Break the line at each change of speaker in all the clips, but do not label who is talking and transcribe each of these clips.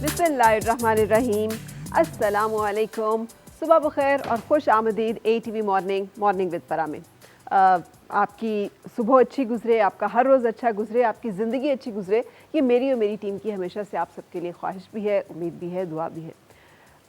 बिस्मिल्लाहिर्रहमानिर्रहीम, अस्सलामुअलैकुम, सुबह बखैर और खुश आमदीद ATV मॉर्निंग विद परा में। आपकी सुबह अच्छी गुजरे, आपका हर रोज़ अच्छा गुजरे, आपकी ज़िंदगी अच्छी गुजरे, ये मेरी और मेरी टीम की हमेशा से आप सबके लिए ख्वाहिश भी है, उम्मीद भी है, दुआ भी है।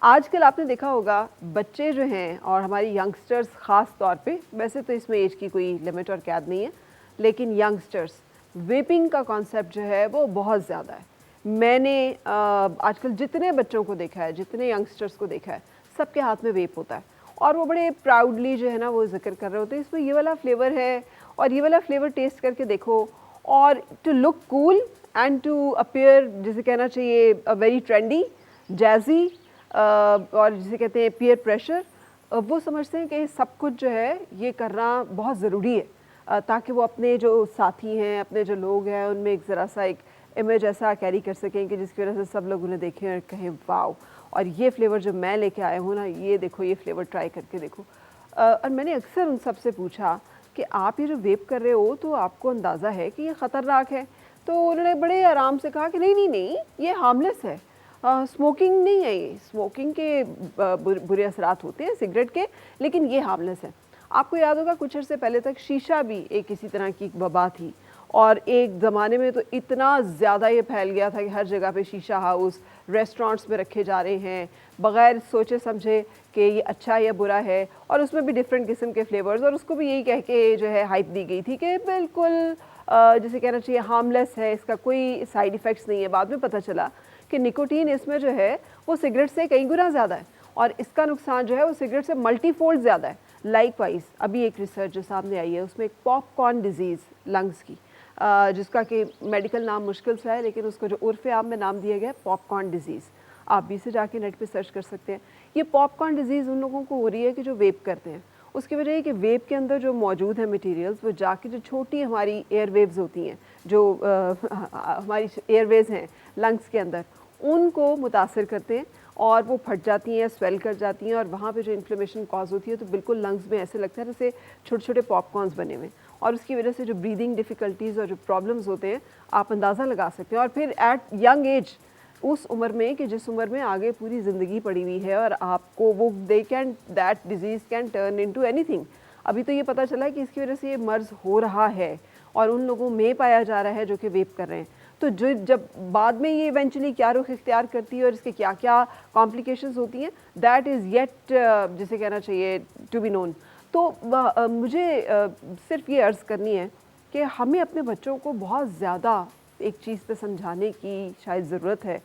आजकल आपने देखा होगा बच्चे जो हैं और हमारी यंगस्टर्स ख़ास तौर पे, वैसे तो इसमें एज की कोई लिमिट और कैद नहीं है, लेकिन यंगस्टर्स वेपिंग का कॉन्सेप्ट जो है वो बहुत ज़्यादा है। मैंने आजकल जितने बच्चों को देखा है, जितने यंगस्टर्स को देखा है, सबके हाथ में वेप होता है और वो बड़े प्राउडली जो है ना वो जिक्र कर रहे होते हैं इसमें ये वाला फ्लेवर है और ये वाला फ्लेवर टेस्ट करके देखो। और to look cool and to appear, जिसे कहना चाहिए वेरी ट्रेंडी, जैजी, और जिसे कहते हैं पीयर प्रेशर, वो समझते हैं कि सब कुछ जो है ये करना बहुत ज़रूरी है ताकि वो अपने जो साथी हैं, अपने जो लोग हैं, उनमें एक ज़रा सा एक इमेज ऐसा कैरी कर सकें कि जिसकी वजह से सब लोग उन्हें देखें और कहें वाओ, और ये फ्लेवर जो मैं लेके आया हूँ ना, ये देखो, ये फ्लेवर ट्राई करके देखो। और मैंने अक्सर उन सब से पूछा कि आप ये जो वेप कर रहे हो तो आपको अंदाज़ा है कि ये ख़तरनाक है? तो उन्होंने बड़े आराम से कहा कि नहीं नहीं नहीं, ये हार्मलेस है, स्मोकिंग नहीं है, ये स्मोकिंग के बुरे असरात होते हैं सिगरेट के, लेकिन ये हार्मलेस है। आपको याद होगा कुछ अर्से पहले तक शीशा भी एक इसी तरह की वबा थी और एक ज़माने में तो इतना ज़्यादा ये फैल गया था कि हर जगह पे शीशा हाउस रेस्टोरेंट्स में रखे जा रहे हैं बग़ैर सोचे समझे कि ये अच्छा या बुरा है, और उसमें भी डिफरेंट किस्म के फ्लेवर्स, और उसको भी यही कह के जो है हाइप दी गई थी कि बिल्कुल जिसे कहना चाहिए हार्मलेस है, इसका कोई साइड इफ़ेक्ट्स नहीं है। बाद में पता चला कि निकोटीन इसमें जो है वो सिगरेट से कई गुना ज़्यादा है और इसका नुकसान जो है वो सिगरेट से मल्टीफोल्ड ज़्यादा है। लाइकवाइज अभी एक रिसर्च जो सामने आई है उसमें एक पॉपकॉर्न डिजीज़ लंग्स की, जिसका कि मेडिकल नाम मुश्किल सा है, लेकिन उसको जो उर्फ़ आम में नाम दिया गया है पॉपकॉर्न डिजीज़, आप भी इसे जाके नेट पे सर्च कर सकते हैं। ये पॉपकॉर्न डिजीज़ उन लोगों को हो रही है कि जो वेप करते हैं। उसकी वजह है कि वेप के अंदर जो मौजूद है मटेरियल्स, वो जाके जो छोटी हमारी एयरवेव्स होती हैं, जो हमारी एयरवेज हैं लंग्स के अंदर, उनको मुतासर करते हैं और वो फट जाती हैं, स्वेल कर जाती हैं, और वहाँ पे जो इन्फ्लेमेशन कॉज होती है तो बिल्कुल लंग्स में ऐसे लगता है जैसे छोटे छोटे पॉपकॉर्न्स बने हुए, और उसकी वजह से जो ब्रीदिंग डिफ़िकल्टीज़ और जो प्रॉब्लम्स होते हैं आप अंदाज़ा लगा सकते हैं। और फिर एट यंग एज, उस उम्र में कि जिस उम्र में आगे पूरी ज़िंदगी पड़ी हुई है और आपको वो that disease can turn into anything. अभी तो ये पता चला है कि इसकी वजह से ये मर्ज़ हो रहा है और उन लोगों में पाया जा रहा है जो कि वेप कर रहे हैं। तो जो जब बाद में ये इवेंचुअली क्या रुख इख्तियार करती है और इसके क्या क्या कॉम्प्लिकेशंस होती हैं, दैट इज़ येट जिसे कहना चाहिए टू बी नोन। तो मुझे सिर्फ ये अर्ज़ करनी है कि हमें अपने बच्चों को बहुत ज़्यादा एक चीज़ पे समझाने की शायद ज़रूरत है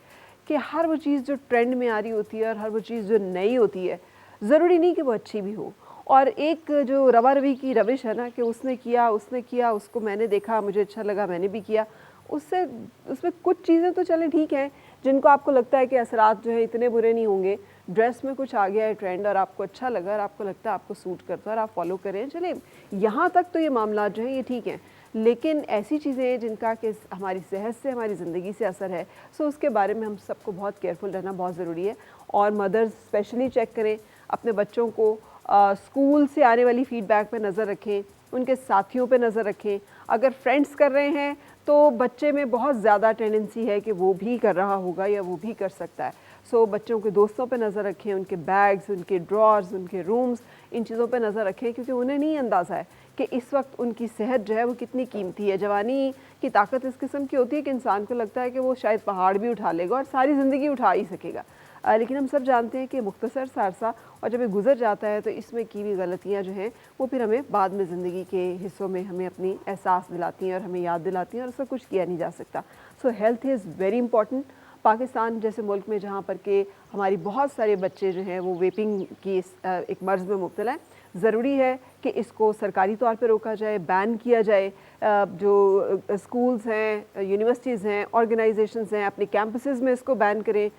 कि हर वो चीज़ जो ट्रेंड में आ रही होती है और हर वो चीज़ जो नई होती है, ज़रूरी नहीं कि वो अच्छी भी हो। और एक जो रवा रवी की रविश है ना कि उसने किया, उसको मैंने देखा, मुझे अच्छा लगा, मैंने भी किया, उससे उसमें कुछ चीज़ें तो चलें ठीक हैं जिनको आपको लगता है कि असरात जो है इतने बुरे नहीं होंगे। ड्रेस में कुछ आ गया है ट्रेंड और आपको अच्छा लगा और आपको लगता है आपको सूट करता है और आप फॉलो करें, चलें, यहाँ तक तो ये मामला जो है ये ठीक हैं। लेकिन ऐसी चीज़ें जिनका कि हमारी सेहत से, हमारी ज़िंदगी से असर है, सो उसके बारे में हम सबको बहुत केयरफुल रहना बहुत ज़रूरी है। और मदर्स स्पेशली चेक करें अपने बच्चों को, स्कूल से आने वाली फ़ीडबैक पे नज़र रखें, उनके साथियों पे नज़र रखें। अगर फ्रेंड्स कर रहे हैं तो बच्चे में बहुत ज़्यादा टेंडेंसी है कि वो भी कर रहा होगा या वो भी कर सकता है। सो बच्चों के दोस्तों पे नज़र रखें, उनके बैग्स, उनके ड्रॉर्स, उनके रूम्स, इन चीज़ों पे नज़र रखें, क्योंकि उन्हें नहीं अंदाज़ा है कि इस वक्त उनकी सेहत जो है वो कितनी कीमती है। जवानी की ताकत इस किस्म की होती है कि इंसान को लगता है कि वो शायद पहाड़ भी उठा लेगा और सारी ज़िंदगी उठा ही सकेगा, लेकिन हम सब जानते हैं कि मुख्तसर सा अरसा और जब ये गुजर जाता है तो इसमें की भी गलतियाँ जो हैं वो फिर हमें बाद में ज़िंदगी के हिस्सों में हमें अपनी एहसास दिलाती हैं और हमें याद दिलाती हैं, और उसका कुछ किया नहीं जा सकता। सो health is very important. Pakistan जैसे मुल्क में जहाँ पर के हमारी बहुत सारे बच्चे जो हैं वो वेपिंग की एक मर्ज़ में मुब्तला हैं, ज़रूरी है कि इसको सरकारी तौर पे रोका जाए, बैन किया जाए। जो स्कूल्स हैं, यूनिवर्सिटीज़ हैं, ऑर्गेनाइजेशंस हैं, अपने कैंपसेस में इसको बैन करें।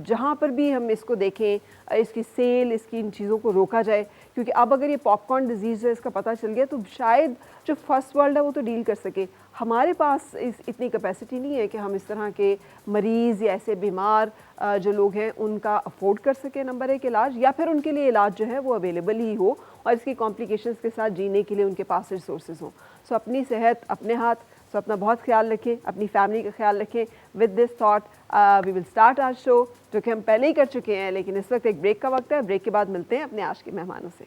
जहाँ पर भी हम इसको देखें इसकी सेल, इसकी इन चीज़ों को रोका जाए, क्योंकि अब अगर ये पॉपकॉर्न डिजीज़ है इसका पता चल गया तो शायद जो फर्स्ट वर्ल्ड है वो तो डील कर सके। हमारे पास इतनी कैपेसिटी नहीं है कि हम इस तरह के मरीज़ या ऐसे बीमार जो लोग हैं उनका अफोर्ड कर सकें नंबर एक इलाज, या फिर उनके लिए इलाज जो है वो अवेलेबल ही हो और इसकी कॉम्प्लिकेशंस के साथ जीने के लिए उनके पास रिसोर्सेज हों। सो अपनी सेहत अपने हाथ, सो अपना बहुत ख्याल रखें, अपनी फैमिली का ख्याल रखें। With this thought we will start our show, जो कि हम पहले ही कर चुके हैं, लेकिन इस वक्त एक ब्रेक का वक्त है। ब्रेक के बाद मिलते हैं अपने आज के मेहमानों से।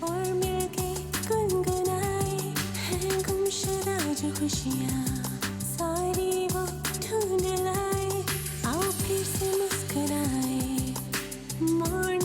और मिलके गुनगुनाए हैं गुमशुदा जो खुशियाँ सारी वो ढूंढ लाए, आओ फिर से मुस्कुराए। मॉर्निंग